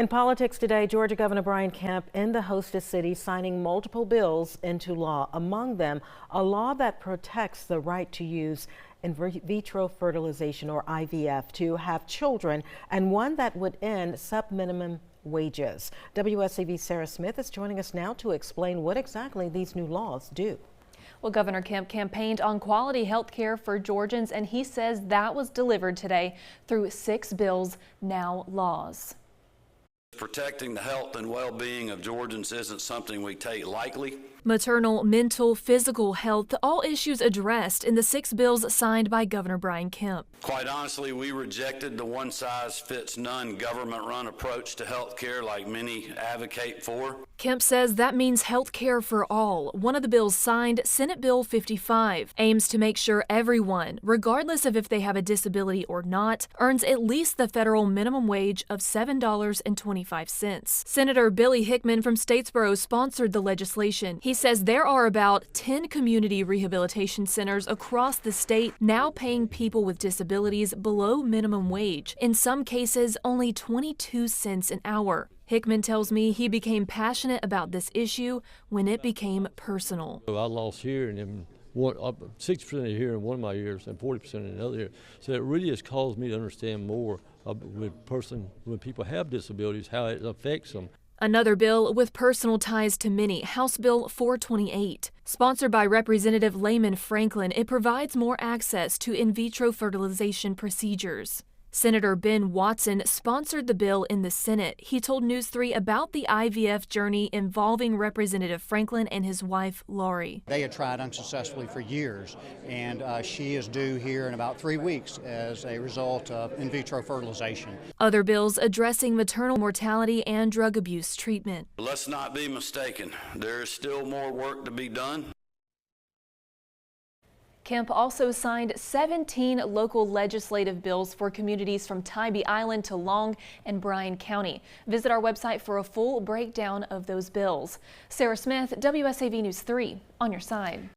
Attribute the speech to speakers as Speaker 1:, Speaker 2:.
Speaker 1: In politics today, Georgia Governor Brian Kemp in the hostess city signing multiple bills into law. Among them, a law that protects the right to use in vitro fertilization, or IVF, to have children, and one that would end sub-minimum wages. WSAV's Sarah Smith is joining us now to explain what exactly these new laws do.
Speaker 2: Well, Governor Kemp campaigned on quality health care for Georgians, and he says that was delivered today through 6 bills, now laws.
Speaker 3: Protecting the health and well-being of Georgians isn't something we take lightly.
Speaker 2: Maternal, mental, physical health, all issues addressed in the 6 bills signed by Governor Brian Kemp.
Speaker 3: Quite honestly, we rejected the one-size-fits-none government-run approach to health care like many advocate for.
Speaker 2: Kemp says that means health care for all. One of the bills signed, Senate Bill 55, aims to make sure everyone, regardless of if they have a disability or not, earns at least the federal minimum wage of $7.25. Senator Billy Hickman from Statesboro sponsored the legislation. He says there are about 10 community rehabilitation centers across the state now paying people with disabilities below minimum wage, in some cases only 22 cents an hour. Hickman tells me he became passionate about this issue when it became personal.
Speaker 4: I lost hearing in 60% of hearing in one of my ears and 40% in the other ear. So it really has caused me to understand more when people have disabilities, how it affects them.
Speaker 2: Another bill with personal ties to many, House Bill 428. Sponsored by Representative Layman Franklin, it provides more access to in vitro fertilization procedures. Senator Ben Watson sponsored the bill in the Senate. He told News 3 about the IVF journey involving Representative Franklin and his wife, Laurie.
Speaker 5: They had tried unsuccessfully for years, and she is due here in about 3 weeks as a result of in vitro fertilization.
Speaker 2: Other bills addressing maternal mortality and drug abuse treatment.
Speaker 3: Let's not be mistaken. There is still more work to be done.
Speaker 2: Kemp also signed 17 local legislative bills for communities from Tybee Island to Long and Bryan County. Visit our website for a full breakdown of those bills. Sarah Smith, WSAV News 3, on your side.